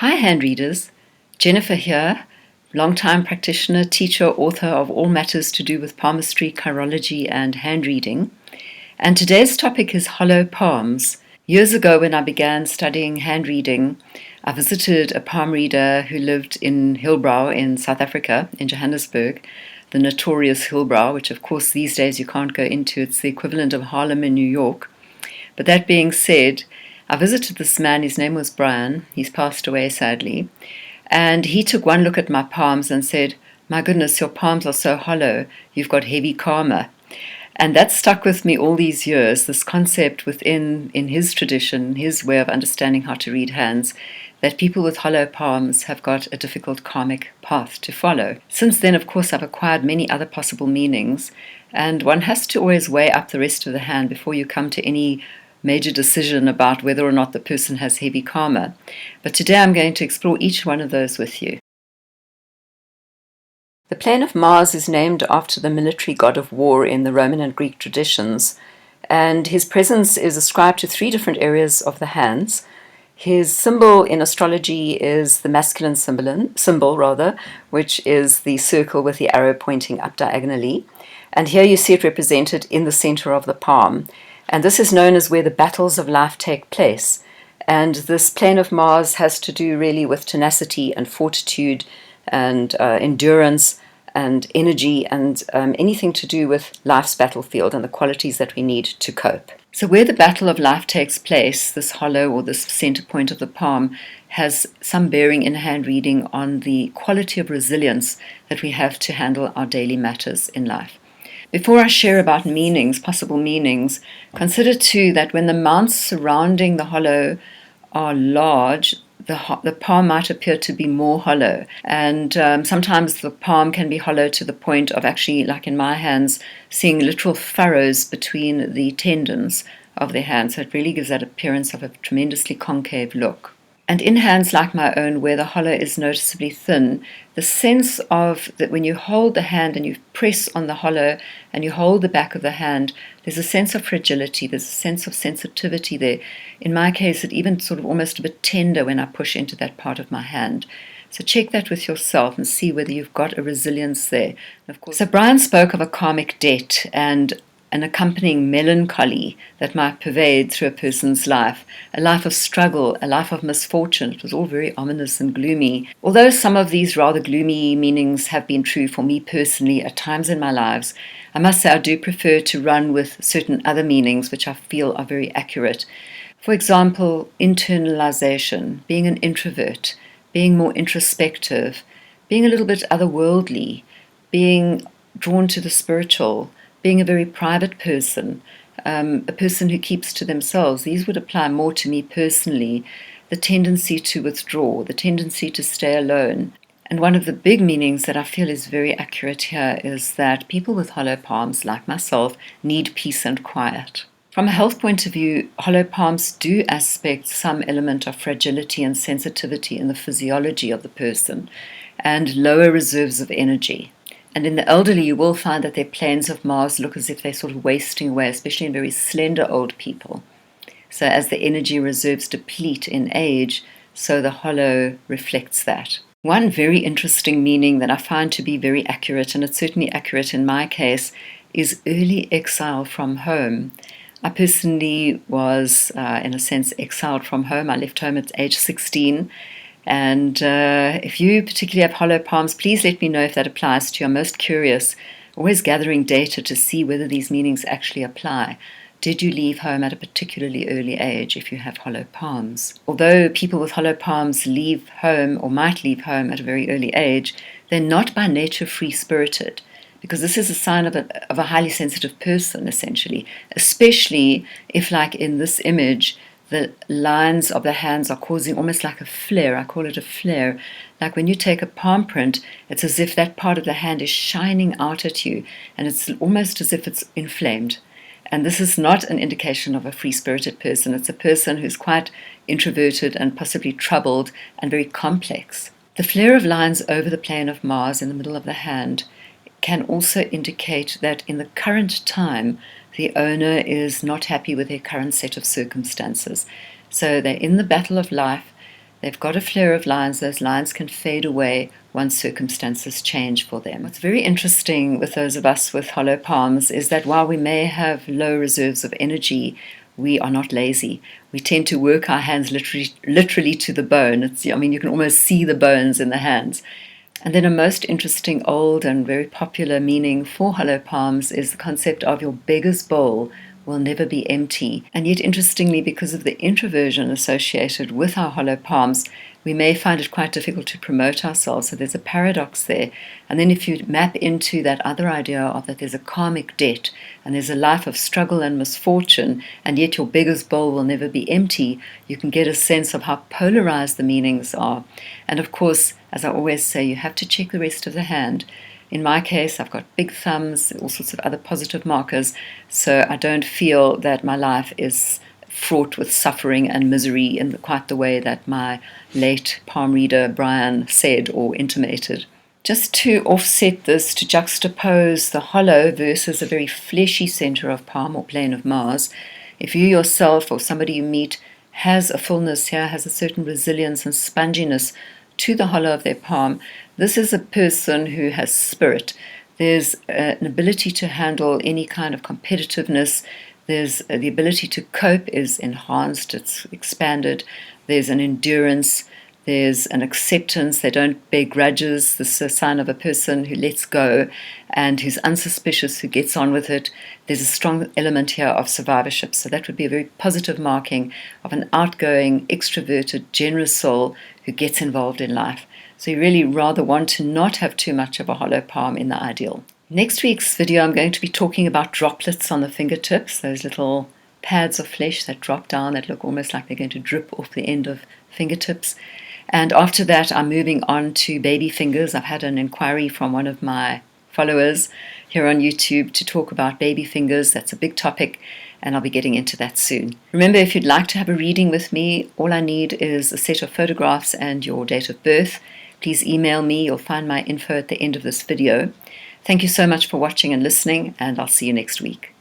Hi, hand readers. Jennifer here, longtime practitioner, teacher, author of all matters to do with palmistry, chirology, and hand reading. And today's topic is hollow palms. Years ago, when I began studying hand reading, I visited a palm reader who lived in Hillbrow in South Africa, in Johannesburg, the notorious Hillbrow, which of course these days you can't go into. It's the equivalent of Harlem in New York. But that being said, I visited this man. His name was Brian. He's passed away, sadly. And he took one look at my palms and said, "My goodness, your palms are so hollow. You've got heavy karma." And that stuck with me all these years, this concept in his tradition, his way of understanding how to read hands, that people with hollow palms have got a difficult karmic path to follow. Since then, of course, I've acquired many other possible meanings, and one has to always weigh up the rest of the hand before you come to any major decision about whether or not the person has heavy karma. But today I'm going to explore each one of those with you. The plane of Mars is named after the military god of war in the Roman and Greek traditions, and his presence is ascribed to three different areas of the hands. His symbol in astrology is the masculine symbol, which is the circle with the arrow pointing up diagonally. And here you see it represented in the center of the palm. And this is known as where the battles of life take place. And this plane of Mars has to do really with tenacity and fortitude and endurance and energy and anything to do with life's battlefield and the qualities that we need to cope. So where the battle of life takes place, this hollow or this center point of the palm has some bearing in hand reading on the quality of resilience that we have to handle our daily matters in life. Before I share about meanings, possible meanings, consider too that when the mounts surrounding the hollow are large, the palm might appear to be more hollow. And sometimes the palm can be hollow to the point of actually, like in my hands, seeing literal furrows between the tendons of the hand. So it really gives that appearance of a tremendously concave look. And in hands like my own, where the hollow is noticeably thin, the sense of that when you hold the hand and you press on the hollow and you hold the back of the hand, there's a sense of fragility, there's a sense of sensitivity there. In my case, it even sort of almost a bit tender when I push into that part of my hand. So check that with yourself and see whether you've got a resilience there. Of course. So Brian spoke of a karmic debt and an accompanying melancholy that might pervade through a person's life, a life of struggle, a life of misfortune. It was all very ominous and gloomy. Although some of these rather gloomy meanings have been true for me personally at times in my lives, I must say I do prefer to run with certain other meanings which I feel are very accurate. For example, internalization, being an introvert, being more introspective, being a little bit otherworldly, being drawn to the spiritual, being a very private person, a person who keeps to themselves. These would apply more to me personally. The tendency to withdraw, the tendency to stay alone. And one of the big meanings that I feel is very accurate here is that people with hollow palms, like myself, need peace and quiet. From a health point of view, hollow palms do aspect some element of fragility and sensitivity in the physiology of the person and lower reserves of energy. And in the elderly, you will find that their planes of Mars look as if they're sort of wasting away, especially in very slender old people. So as the energy reserves deplete in age, so the hollow reflects that. One very interesting meaning that I find to be very accurate, and it's certainly accurate in my case, is early exile from home. I personally was, in a sense, exiled from home. I left home at age 16. And if you particularly have hollow palms, please let me know if that applies to you. I'm most curious, always gathering data to see whether these meanings actually apply. Did you leave home at a particularly early age if you have hollow palms? Although people with hollow palms leave home or might leave home at a very early age, they're not by nature free-spirited, because this is a sign of a highly sensitive person, essentially, especially if, like in this image, the lines of the hands are causing almost like a flare. I call it a flare. Like when you take a palm print, it's as if that part of the hand is shining out at you, and it's almost as if it's inflamed. And this is not an indication of a free-spirited person. It's a person who's quite introverted and possibly troubled and very complex. The flare of lines over the plane of Mars in the middle of the hand can also indicate that in the current time, the owner is not happy with their current set of circumstances. So they're in the battle of life. They've got a flare of lines. Those lines can fade away once circumstances change for them. What's very interesting with those of us with hollow palms is that while we may have low reserves of energy, we are not lazy. We tend to work our hands literally to the bone. You can almost see the bones in the hands. And then a most interesting old and very popular meaning for hollow palms is the concept of your beggar's bowl will never be empty. And yet, interestingly, because of the introversion associated with our hollow palms, we may find it quite difficult to promote ourselves. So there's a paradox there. And then if you map into that other idea of that there's a karmic debt and there's a life of struggle and misfortune, and yet your beggar's bowl will never be empty, you can get a sense of how polarized the meanings are. And of course, as I always say, you have to check the rest of the hand. In my case, I've got big thumbs, all sorts of other positive markers, so I don't feel that my life is fraught with suffering and misery in quite the way that my late palm reader Brian said or intimated. Just to offset this, to juxtapose the hollow versus a very fleshy center of palm or plane of Mars, if you yourself or somebody you meet has a fullness here, has a certain resilience and sponginess to the hollow of their palm, this is a person who has spirit. There's an ability to handle any kind of competitiveness. There's the ability to cope is enhanced, it's expanded. There's an endurance. There's an acceptance. They don't bear grudges. This is a sign of a person who lets go and who's unsuspicious, who gets on with it. There's a strong element here of survivorship. So that would be a very positive marking of an outgoing, extroverted, generous soul who gets involved in life. So you really rather want to not have too much of a hollow palm in the ideal. Next week's video, I'm going to be talking about droplets on the fingertips, those little pads of flesh that drop down that look almost like they're going to drip off the end of fingertips. And after that, I'm moving on to baby fingers. I've had an inquiry from one of my followers here on YouTube to talk about baby fingers. That's a big topic, and I'll be getting into that soon. Remember, if you'd like to have a reading with me, all I need is a set of photographs and your date of birth. Please email me. You'll find my info at the end of this video. Thank you so much for watching and listening, and I'll see you next week.